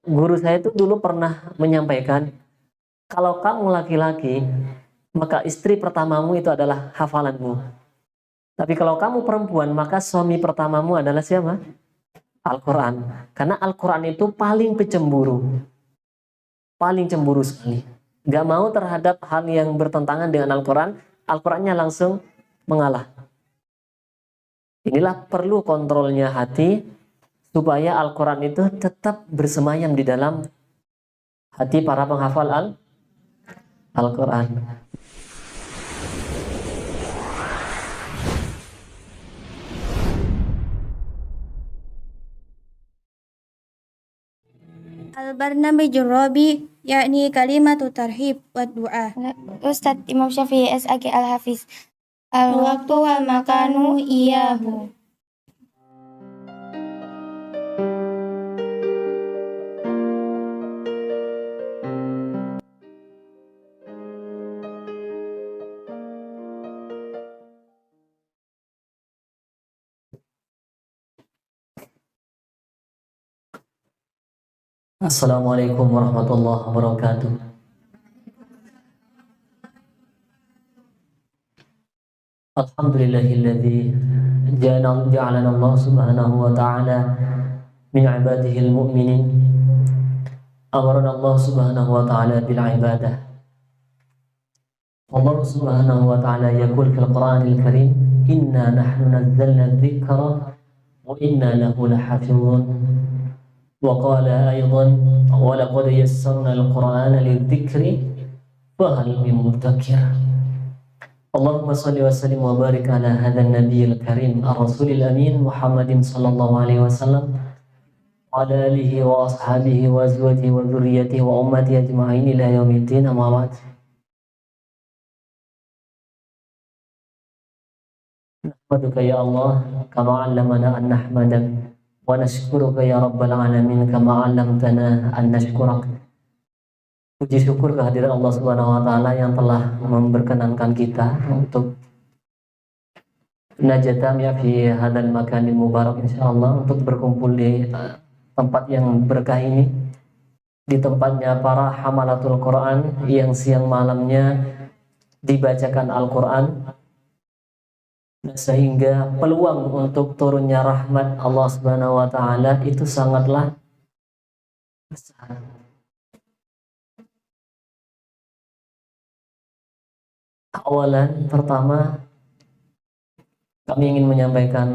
Guru saya itu dulu pernah menyampaikan, kalau kamu laki-laki, maka istri pertamamu itu adalah hafalanmu. Tapi kalau kamu perempuan, maka suami pertamamu adalah siapa? Al-Quran. Karena Al-Quran itu paling pecemburu. Paling cemburu sekali. Gak mau terhadap hal yang bertentangan dengan Al-Quran, Al-Qurannya langsung mengalah. Inilah perlu kontrolnya hati, supaya Al-Quran itu tetap bersemayam di dalam hati para penghafal Al-Quran. Al-Barnamijur Rabi, yakni kalimatu tarhib wa du'a. Ustadz Imam Syafi'i S.A.G. Al-Hafiz. Al-waktu wal makanu iyahu. Assalamualaikum warahmatullahi wabarakatuh. Alhamdulillahilladzi ja'alana Allah subhanahu wa ta'ala min ibadihil mu'minin. Amarana Allah subhanahu wa ta'ala bil ibadah. Allah subhanahu wa ta'ala yaqul fil Qur'anil Karim, inna nahnu nazzalna dzikra wa inna lahu lahafizun. Wa qala aydan wa laqad yassarna al-Qur'ana lidzikri fa hal min mudzakir. Allahumma salli wa sallim wa barik ala hadzal nabiyil karim ar-rasulil amin Muhammadin sallallahu alaihi wasallam wa ala alihi wa ashabihi wa azwajihi wa dzurriyyatihi wa ummati ajma'in ila yaumiddin, amma ba'd. Nahmaduka ya Allah kama 'allamana an nahmadak wa nashkuruka ya rabbal alamin kama 'allamtana an nashkurak. Puji syukur kehadiran Allah Subhanahu wa taala yang telah memperkenankan kita untuk najatami fi hadzal makanil mubarak, insyaallah, untuk berkumpul di tempat yang berkah ini, di tempatnya para hamalatul Quran yang siang malamnya dibacakan Al-Quran, sehingga peluang untuk turunnya rahmat Allah Subhanahu wa taala itu sangatlah besar. Awalan, pertama, kami ingin menyampaikan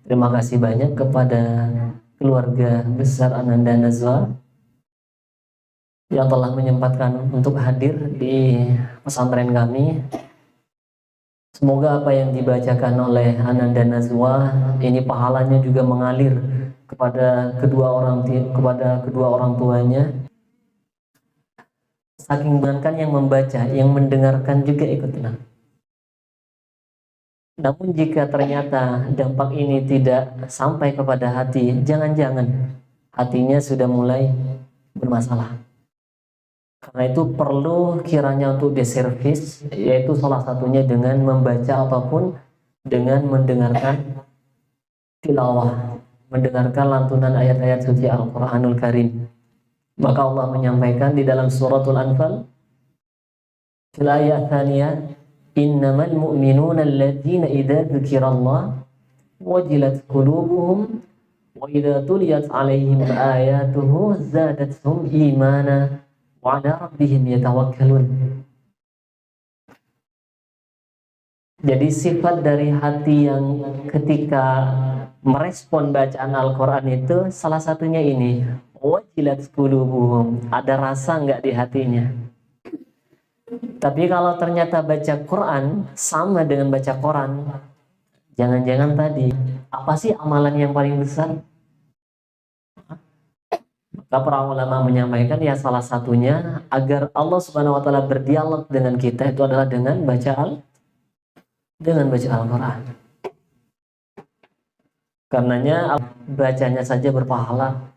terima kasih banyak kepada keluarga besar Ananda Nazwa yang telah menyempatkan untuk hadir di pesantren kami. Semoga apa yang dibacakan oleh Ananda Nazwa ini pahalanya juga mengalir kepada kedua orang tuanya. Saking bahkan yang membaca, yang mendengarkan juga ikut tenang. Namun jika ternyata dampak ini tidak sampai kepada hati, jangan-jangan hatinya sudah mulai bermasalah. Karena itu perlu kiranya untuk diservis, yaitu salah satunya dengan membaca ataupun dengan mendengarkan tilawah, mendengarkan lantunan ayat-ayat suci Al-Quranul Karim. Maka Allah menyampaikan di dalam suratul Anfal, fil ayat tsaniyah, innamal mu'minuna alladzina idza dzukirallah wajilat qulubuhum wa idza tuliyat 'alaihim ayatuhu zadatuhum imana wa 'ala rabbihim yatawakkalun. Jadi sifat dari hati yang ketika merespon bacaan Al-Quran itu salah satunya ini, wajilat qulubuhum, ada rasa nggak di hatinya. Tapi kalau ternyata baca Quran sama dengan baca Quran, jangan-jangan tadi, apa sih amalan yang paling besar? Maka para ulama menyampaikan, ya salah satunya agar Allah Subhanahu wa taala berdialog dengan kita itu adalah dengan baca Al-Quran. Karenanya bacanya saja berpahala.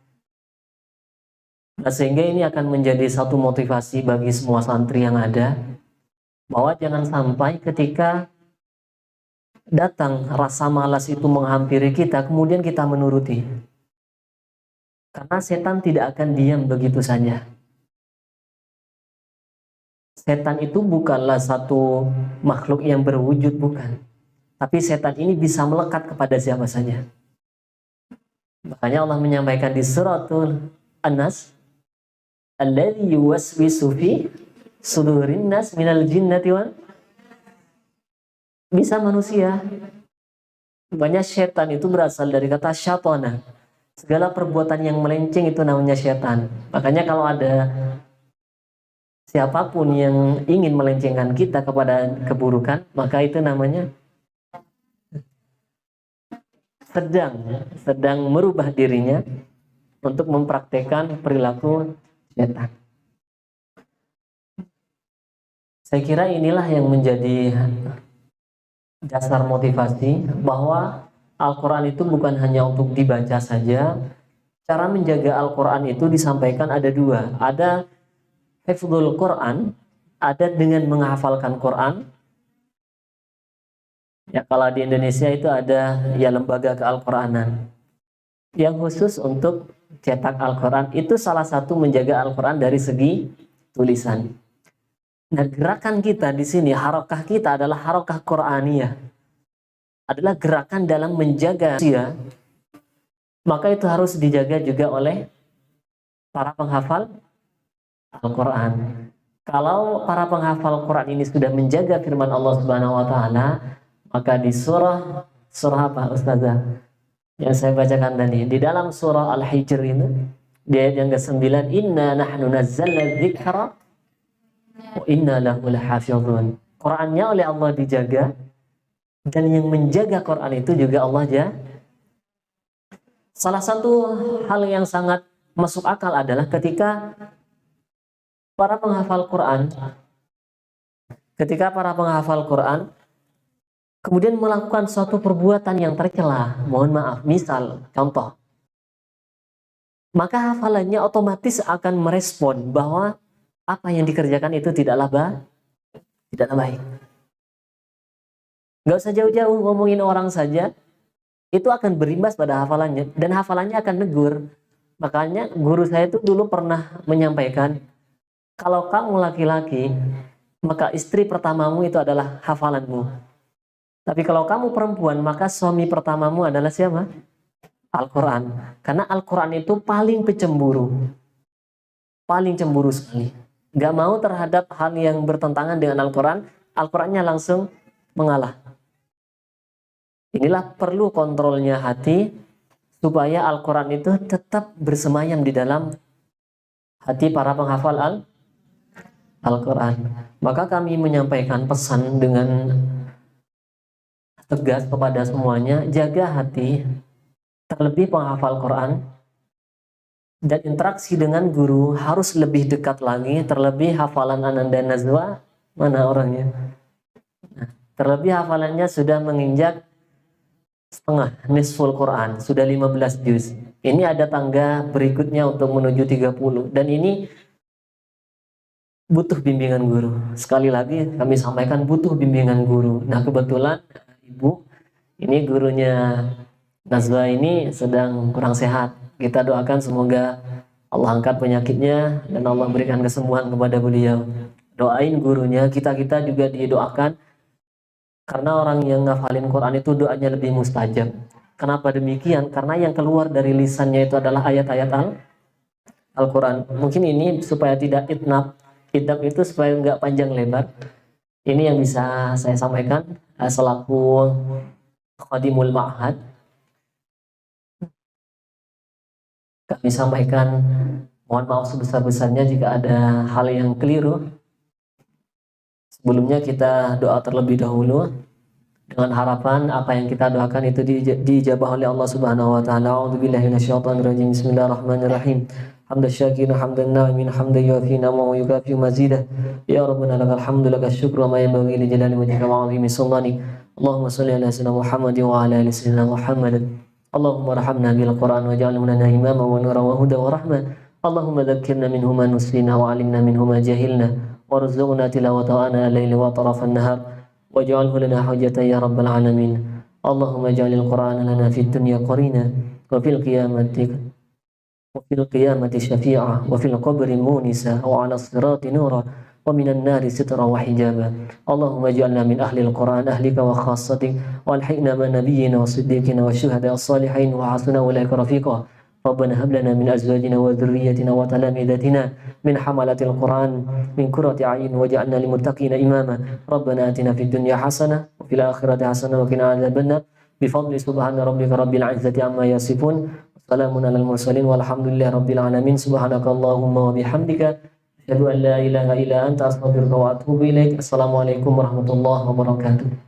Nah, sehingga ini akan menjadi satu motivasi bagi semua santri yang ada, bahwa jangan sampai ketika datang rasa malas itu menghampiri kita, kemudian kita menuruti. Karena setan tidak akan diam begitu saja. Setan itu bukanlah satu makhluk yang berwujud, bukan. Tapi setan ini bisa melekat kepada siapa saja. Makanya Allah menyampaikan di suratul An-Nas, alladzi yuwaswisu fi sudurin nas minal jinnati wal, bisa manusia. Banyak setan itu berasal dari kata syatana. Segala perbuatan yang melenceng itu namanya setan. Makanya kalau ada siapapun yang ingin melencengkan kita kepada keburukan, maka itu namanya sedang merubah dirinya untuk mempraktekkan perilaku setan. Saya kira inilah yang menjadi dasar motivasi bahwa Al-Quran itu bukan hanya untuk dibaca saja. Cara menjaga Al-Quran itu disampaikan ada dua. Ada hifdzul Quran, ada dengan menghafalkan Quran. Ya, kalau di Indonesia itu ada ya lembaga ke-Al-Quranan yang khusus untuk cetak Al-Quran. Itu salah satu menjaga Al-Quran dari segi tulisan. Nah, gerakan kita di sini, harokah kita adalah harokah Quraniyah. Adalah gerakan dalam menjaga manusia, maka itu harus dijaga juga oleh para penghafal Al-Quran. Kalau para penghafal Quran ini sudah menjaga firman Allah Subhanahu wa Ta'ala, maka di surah apa Ustazah yang saya bacakan tadi, di dalam surah Al-Hijr itu di ayat yang ke-9, inna nahnu nazzalna dzikra wa inna lahu lahafizun. Qurannya oleh Allah dijaga, dan yang menjaga Quran itu juga Allah ya. Salah satu hal yang sangat masuk akal adalah ketika para penghafal Quran kemudian melakukan suatu perbuatan yang tercela, mohon maaf, misal contoh, maka hafalannya otomatis akan merespon bahwa apa yang dikerjakan itu tidaklah baik. Gak usah jauh-jauh, ngomongin orang saja itu akan berimbas pada hafalannya, dan hafalannya akan negur. Makanya guru saya itu dulu pernah menyampaikan, kalau kamu laki-laki maka istri pertamamu itu adalah hafalanmu, tapi kalau kamu perempuan maka suami pertamamu adalah siapa? Al-Quran. Karena Al-Quran itu paling cemburu sekali, gak mau terhadap hal yang bertentangan dengan Al-Quran. Al-Qurannya langsung mengalah. Inilah perlu kontrolnya hati supaya Al-Quran itu tetap bersemayam di dalam hati para penghafal Al-Quran. Maka kami menyampaikan pesan dengan tegas kepada semuanya, jaga hati, terlebih penghafal Quran, dan interaksi dengan guru harus lebih dekat lagi, terlebih hafalan Ananda Nazwa, mana orangnya? Nah, terlebih hafalannya sudah menginjak setengah, nisful Quran, sudah 15 juz. Ini ada tangga berikutnya untuk menuju 30, dan ini butuh bimbingan guru. Sekali lagi kami sampaikan, butuh bimbingan guru. Nah, kebetulan Ibu ini gurunya Nazwa ini sedang kurang sehat. Kita doakan semoga Allah angkat penyakitnya dan Allah berikan kesembuhan kepada beliau. Doain gurunya, kita juga didoakan. Karena orang yang ngafalin Quran itu doanya lebih mustajab. Kenapa demikian? Karena yang keluar dari lisannya itu adalah ayat-ayat Al-Quran. Mungkin ini supaya tidak idnab itu supaya nggak panjang lebar. Ini yang bisa saya sampaikan selaku Khadimul Ma'had. Kami sampaikan, mohon maaf sebesar-besarnya jika ada hal yang keliru. Sebelumnya kita doa terlebih dahulu dengan harapan apa yang kita doakan itu dijabah oleh Allah Subhanahu wa taala. A'udzubillahi minasyaitonirrajim. Bismillahirrahmanirrahim. Hamdan syakirin hamdan na'imin hamdan yu'afi na'ma wa yukafi mazidah. Ya Rabbana lakal hamdu lakal syukru wa ma yanbaghi li jalali wajhika wa 'azimi sultanik. Allahumma shalli ala sayyidina Muhammad wa ala ali sayyidina Muhammad. Allahumma arhamna bil Qur'an waj'alhu lana imama wa nuran wa hudan wa rahmah. Allahumma dhakkirna minhu ma nusina wa 'allimna minhu ma jahilna. وارزقنا تلاوة آناء الليل وأطراف النهار واجعله لنا حجة يا رب العالمين. اللهم اجعل القرآن لنا في الدنيا قرينا وفي القيامة وفي القيامة شفيعا وفي القبر مونسا وعلى الصراط نورا ومن النار سترا وحجابا اللهم اجعلنا من أهل القرآن أهلك وخاصتك والحقنا مع نبينا وصديقنا والشهداء الصالحين وحسن أولئك رفيقا ربنا هب لنا من أزواجنا وذريتنا وتلامذتنا من حملة القرآن من كرة أعين واجعلنا للمتقين إماما ربنا آتنا في الدنيا حسنة وفي الآخرة حسنة وقنا عذاب النار بفضل سبحان ربك رب العزة عما يصفون وسلام على المرسلين والحمد لله رب العالمين سبحانك اللهم وبحمدك أشهد أن لا إله إلا أنت أستغفرك وأتوب إليك السلام عليكم ورحمة الله وبركاته